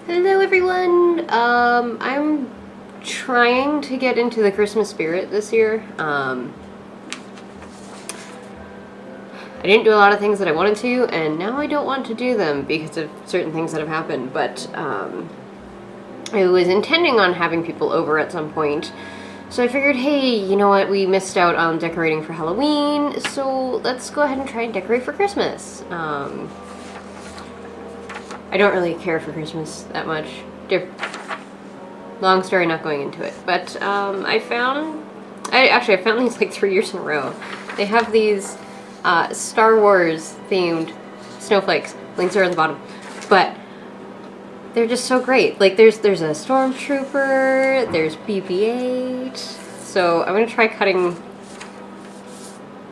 Hello everyone! I'm trying to get into the Christmas spirit this year. I didn't do a lot of things that I wanted to, and now I don't want to do them because of certain things that have happened, but I was intending on having people over at some point. So I figured, hey, you know what, we missed out on decorating for Halloween, so let's go ahead and try and decorate for Christmas. I don't really care for Christmas that much. Long story, not going into it. But I found these like 3 years in a row. They have these Star Wars themed snowflakes. Links are at the bottom. But they're just so great. Like there's a stormtrooper, there's BB-8. So I'm gonna try cutting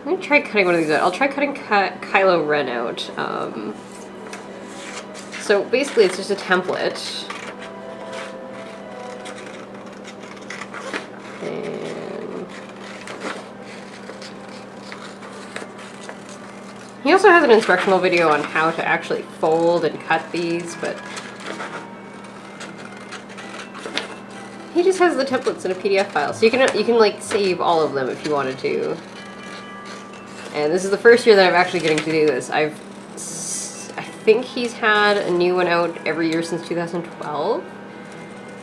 one of these out. I'll try cutting Kylo Ren out. So basically it's just a template. And he also has an instructional video on how to actually fold and cut these, but he just has the templates in a PDF file. So you can like save all of them if you wanted to. And this is the first year that I'm actually getting to do this. I think he's had a new one out every year since 2012.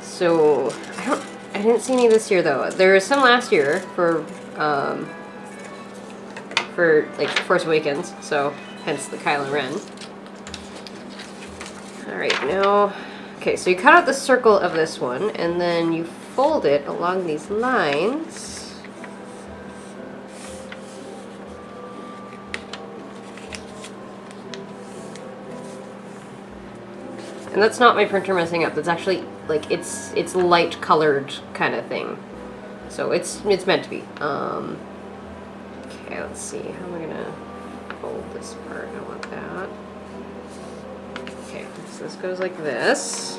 So I didn't see any this year though. There was some last year for like Force Awakens, so hence the Kylo Ren. Alright, now, okay, so you cut out the circle of this one and then you fold it along these lines. And that's not my printer messing up. That's actually like it's light colored kind of thing. So it's meant to be. Okay, let's see. How am I gonna fold this part? I want that. Okay, so this goes like this.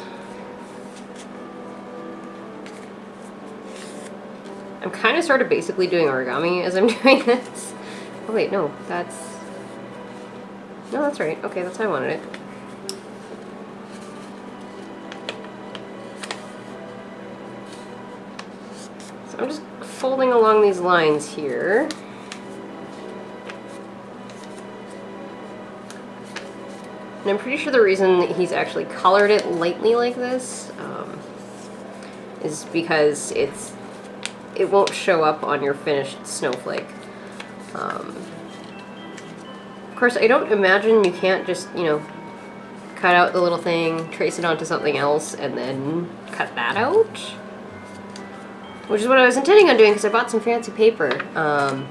I'm kind of sort of basically doing origami as I'm doing this. Oh wait, no, that's right. Okay, that's how I wanted it. I'm just folding along these lines here. And I'm pretty sure the reason that he's actually colored it lightly like this is because it won't show up on your finished snowflake. Of course, I don't imagine you can't just, you know, cut out the little thing, trace it onto something else, and then cut that out. Which is what I was intending on doing because I bought some fancy paper. But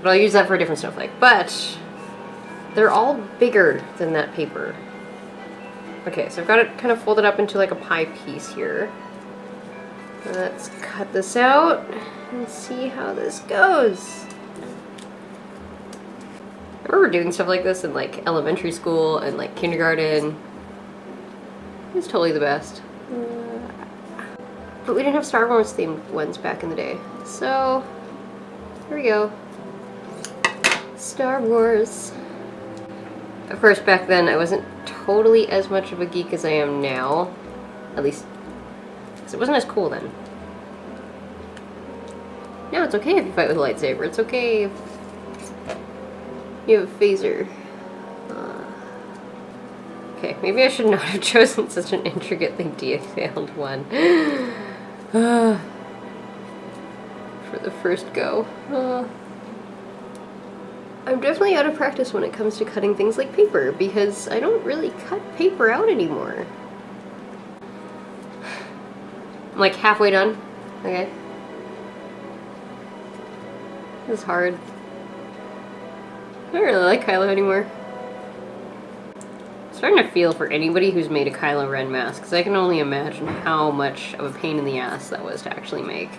I'll use that for a different snowflake. But they're all bigger than that paper. Okay, so I've got it kind of folded up into like a pie piece here. Let's cut this out and see how this goes. I remember doing stuff like this in like elementary school and like kindergarten. It was totally the best. But we didn't have Star Wars themed ones back in the day. So, here we go. Star Wars. Of course, back then I wasn't totally as much of a geek as I am now. At least, because it wasn't as cool then. Now it's okay if you fight with a lightsaber. It's okay if you have a phaser. Okay, maybe I should not have chosen such an intricately detailed one. For the first go. I'm definitely out of practice when it comes to cutting things like paper because I don't really cut paper out anymore. I'm like halfway done. Okay. This is hard. I don't really like Kylo anymore. I'm starting to feel for anybody who's made a Kylo Ren mask, because I can only imagine how much of a pain in the ass that was to actually make.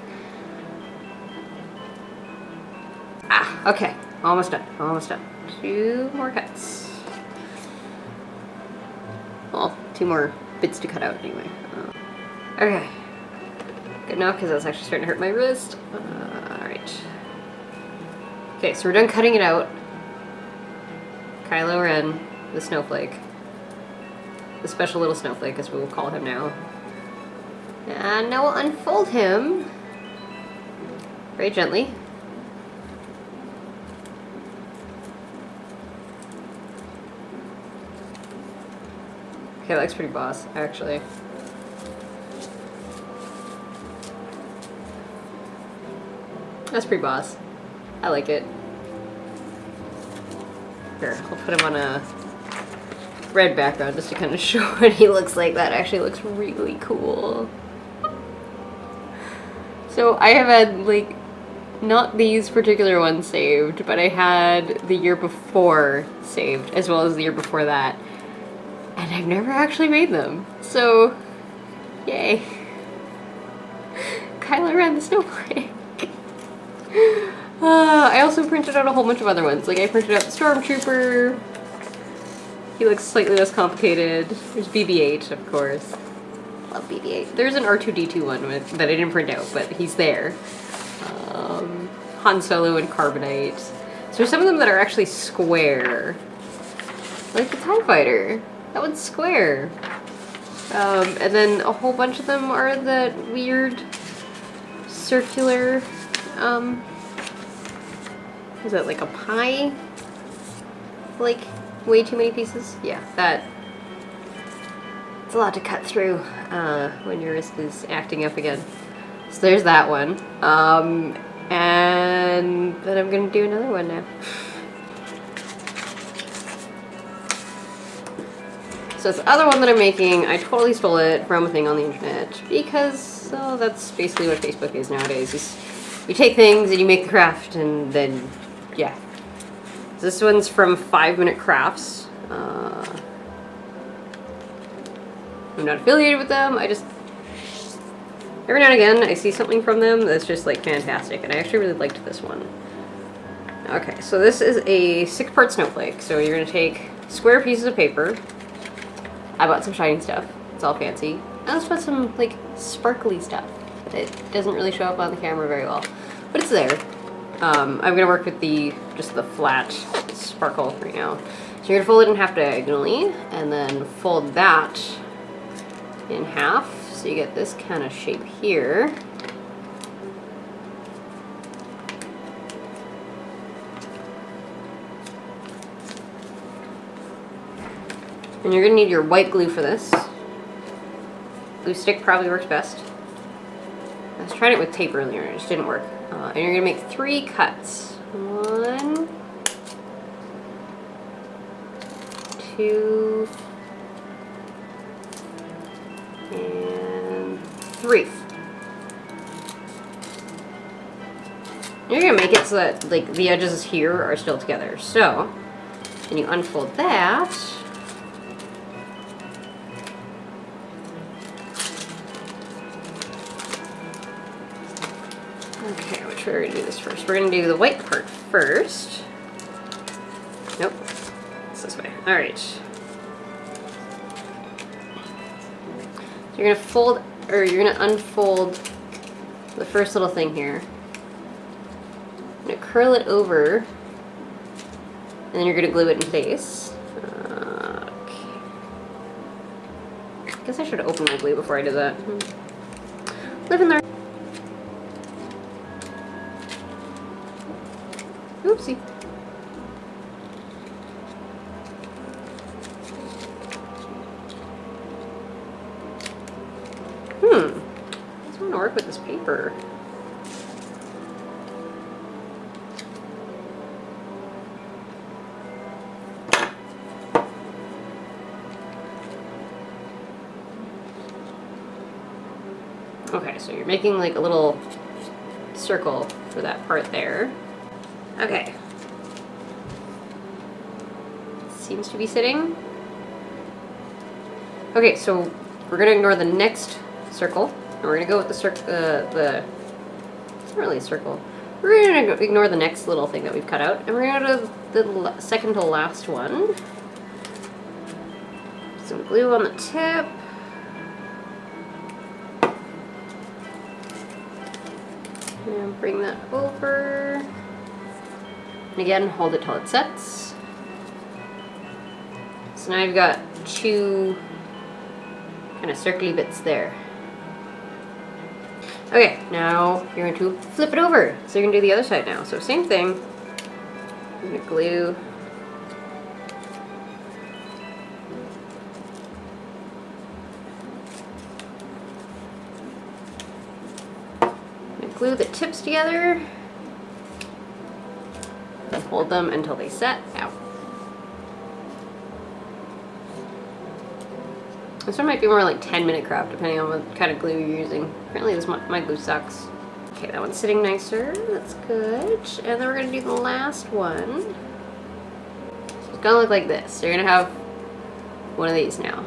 Ah, okay. Almost done. Almost done. 2 more cuts. Well, 2 more bits to cut out anyway. Okay. Good enough, because that's actually starting to hurt my wrist. Alright. Okay, so we're done cutting it out. Kylo Ren, the snowflake. the special little snowflake, as we will call him now. And now we'll unfold him very gently. Okay, that looks pretty boss, actually. That's pretty boss. I like it. Here, I'll put him on a red background just to kind of show what he looks like. That actually looks really cool. So I have had, like, not these particular ones saved, but I had the year before saved, as well as the year before that. And I've never actually made them. So, yay. Kylo Ren the Snowflake. I also printed out a whole bunch of other ones. Like, I printed out the Stormtrooper. He looks slightly less complicated. There's BB-8, of course. Love BB-8. There's an R2-D2 one that I didn't print out, but he's there. Han Solo and Carbonite. So there's some of them that are actually square. Like the TIE Fighter. That one's square. And then a whole bunch of them are that weird circular, is that like a pie? Like, way too many pieces? Yeah, that. It's a lot to cut through when your wrist is acting up again. So there's that one. And then I'm gonna do another one now. So this other one that I'm making, I totally stole it from a thing on the internet because, oh, that's basically what Facebook is nowadays. You take things and you make the craft and then, yeah. So this one's from 5 Minute Crafts. I'm not affiliated with them. I just, every now and again, I see something from them that's just like fantastic, and I actually really liked this one. Okay, so this is a 6-part snowflake. So you're gonna take square pieces of paper. I bought some shiny stuff. It's all fancy. I also bought some like sparkly stuff. It doesn't really show up on the camera very well, but it's there. I'm gonna work with just the flat sparkle right now. So you're gonna fold it in half diagonally, and then fold that in half, so you get this kind of shape here. And you're gonna need your white glue for this. Glue stick probably works best. I was trying it with tape earlier, it just didn't work. And you're gonna make 3 cuts. 1, 2, and 3. You're gonna make it so that like the edges here are still together. So, then you unfold that. Okay, which we're gonna do this first. We're gonna do the white part first. Nope, it's this way. All right. So you're gonna fold, or you're gonna unfold the first little thing here. You're gonna curl it over, and then you're gonna glue it in place. Okay. I guess I should have opened my glue before I did that. Live and learn. Oopsie. I just want to work with this paper. Okay, so you're making like a little circle for that part there. Okay. Seems to be sitting. Okay, so we're gonna ignore the next circle, and we're gonna go with the circle. It's not really a circle. We're gonna ignore the next little thing that we've cut out, and we're gonna go to the second to last one. Some glue on the tip. And bring that over. And again, hold it till it sets. So now I've got 2 kind of circly bits there. Okay, now you're going to flip it over. So you're going to do the other side now. So same thing. I'm going to glue. Glue the tips together and hold them until they set out. This one might be more like 10-minute craft depending on what kind of glue you're using. Apparently this my glue sucks. Okay, that one's sitting nicer. That's good. And then we're gonna do the last one. So it's gonna look like this. So you're gonna have one of these now.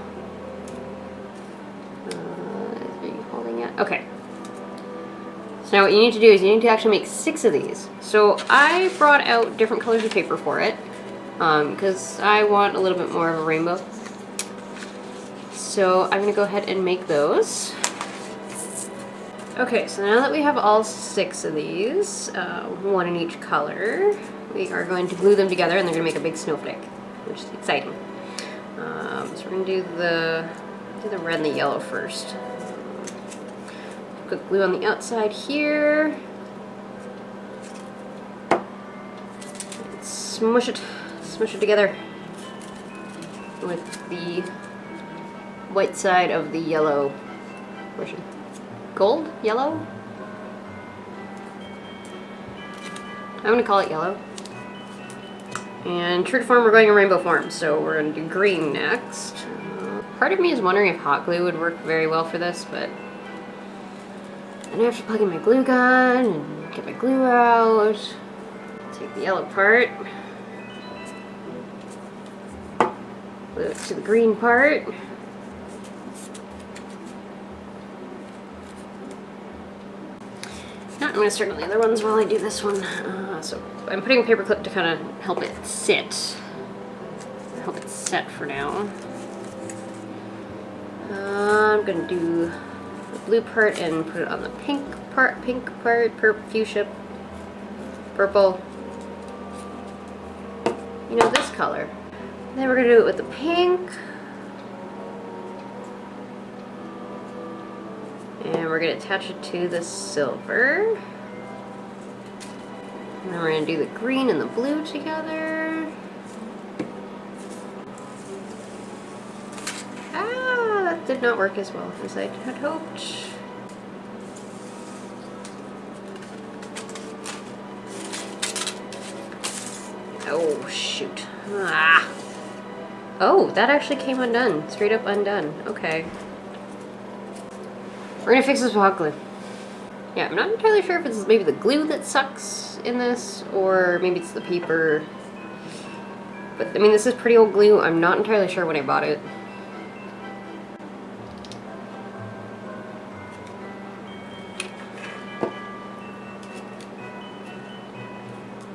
Are you holding it? Okay. So now what you need to do is you need to actually make 6 of these. So I brought out different colors of paper for it because I want a little bit more of a rainbow. So I'm going to go ahead and make those. Okay, so now that we have all 6 of these, one in each color, we are going to glue them together and they're going to make a big snowflake, which is exciting. So we're going to do the red and the yellow first. Put glue on the outside here. Smush it together with the white side of the yellow portion. Gold? Yellow? I'm gonna call it yellow. And true to form, we're going in rainbow form, so we're gonna do green next. Part of me is wondering if hot glue would work very well for this, but then I have to plug in my glue gun and get my glue out. Take the yellow part, glue it to the green part. Now I'm going to start on the other ones while I do this one. So I'm putting a paper clip to kind of help it sit. Help it set for now. I'm going to do blue part and put it on the pink part, fuchsia, purple. You know, this color. And then we're going to do it with the pink. And we're going to attach it to the silver. And then we're going to do the green and the blue together. That did not work as well as I had hoped. Oh, shoot. Ah. Oh, that actually came undone. Straight up undone. Okay. We're gonna fix this with hot glue. Yeah, I'm not entirely sure if it's maybe the glue that sucks in this, or maybe it's the paper. But, I mean, this is pretty old glue. I'm not entirely sure when I bought it.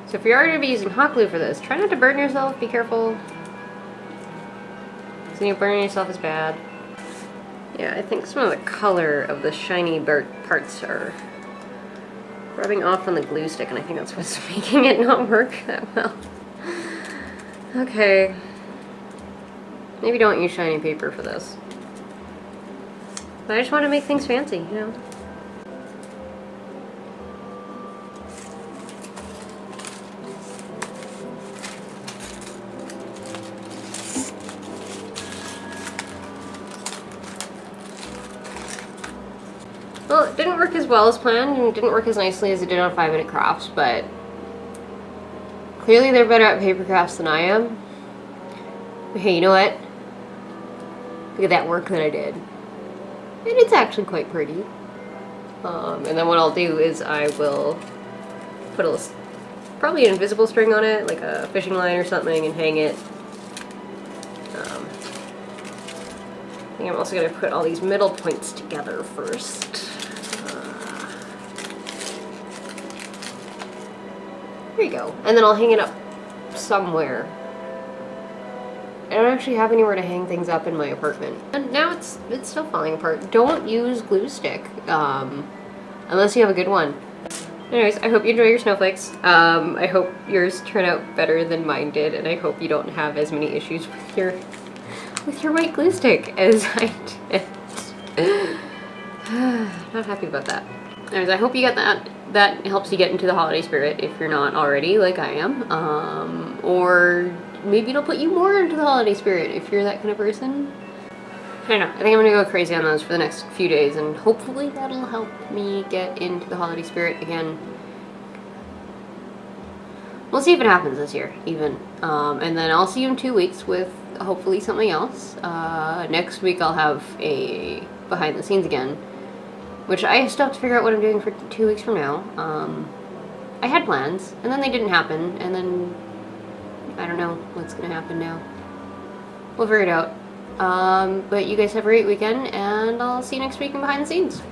So if you're going to be using hot glue for this, try not to burn yourself. Be careful. So burning yourself is bad. Yeah, I think some of the color of the shiny parts are rubbing off on the glue stick, and I think that's what's making it not work that well. Okay. Maybe don't use shiny paper for this. But I just want to make things fancy, you know? Well, it didn't work as well as planned, and it didn't work as nicely as it did on 5-minute crafts, but clearly they're better at paper crafts than I am. But hey, you know what? Look at that work that I did. And it's actually quite pretty. And then what I'll do is I will put probably an invisible string on it, like a fishing line or something, and hang it. I think I'm also going to put all these middle points together first. There you go. And then I'll hang it up somewhere. I don't actually have anywhere to hang things up in my apartment. And now it's still falling apart. Don't use glue stick, unless you have a good one. Anyways, I hope you enjoy your snowflakes. I hope yours turn out better than mine did, and I hope you don't have as many issues with your white glue stick as I did. Not happy about that. Anyways, I hope you get that. That helps you get into the holiday spirit if you're not already, like I am. Or maybe it'll put you more into the holiday spirit if you're that kind of person. I don't know. I think I'm gonna go crazy on those for the next few days, and hopefully that'll help me get into the holiday spirit again. We'll see if it happens this year, even. And then I'll see you in 2 weeks with hopefully something else. Next week I'll have a behind the scenes again, which I still have to figure out what I'm doing for 2 weeks from now. I had plans, and then they didn't happen, and then I don't know what's gonna happen now. We'll figure it out. But you guys have a great weekend, and I'll see you next week in behind the scenes.